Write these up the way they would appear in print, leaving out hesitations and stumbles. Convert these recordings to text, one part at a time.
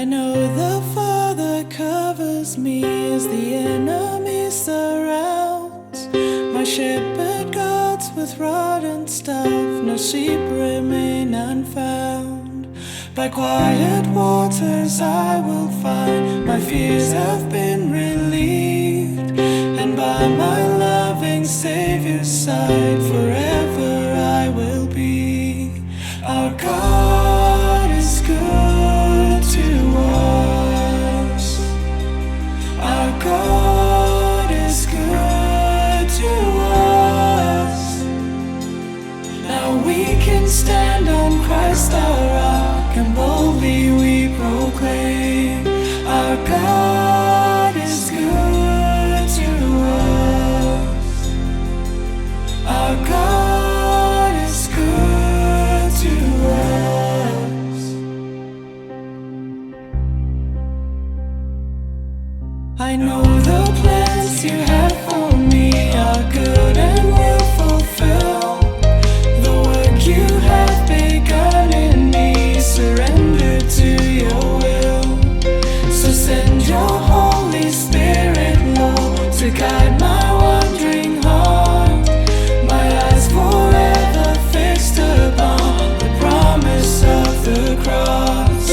know the Father covers me as the enemy surrounds. My shepherd guards with rod and staff, no sheep remain unfound. By quiet waters I will find my fears have been relieved, and by my loving Savior's side forever I will be. Our God is good to us. Our God is good to us. Now we can stand on Christ our rock, and boldly we proclaim, our God is good to us. Our God is good to us. I know the plans you have for me are good and will fulfill the work you have begun in me. Surrender to your will. So send your Holy Spirit, Lord, to guide my wandering heart. My eyes forever fixed upon the promise of the cross.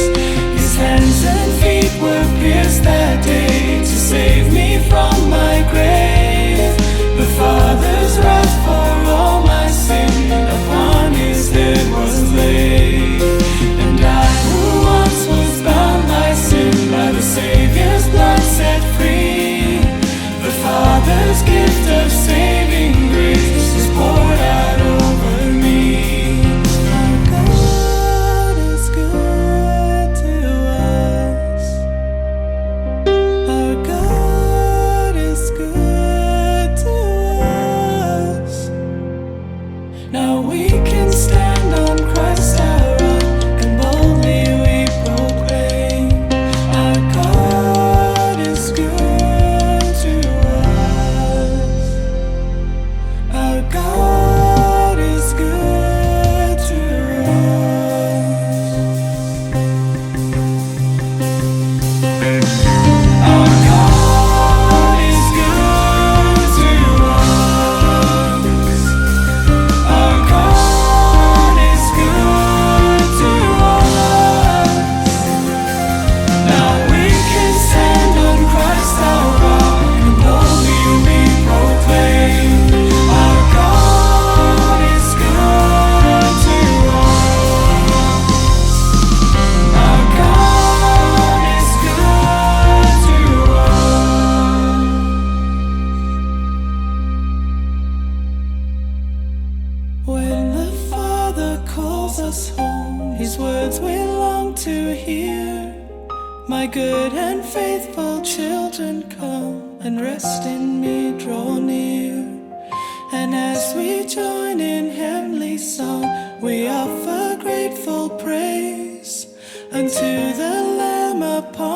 His hands and feet were pierced that day to save me from my grave. The Father's wrath for all my sin upon his head was laid. And I who once was bound by sin, by the Savior's blood set free. The Father's gift of saving grace is poured out over me. Our God is good to us. Our God is good to us. Now we can stand on Christ our rock, and boldly we proclaim, our God is good to us. Our God is good to us. Our God is good to us. Our God is good to us. Now we can stand on Christ our rock, and boldly we proclaim, our God is good to us. Our God is good to us. When the Father calls us home, his words we long to hear. My good and faithful children, come and rest in me, draw near. And as we join in heavenly song, we offer grateful praise unto the Lamb upon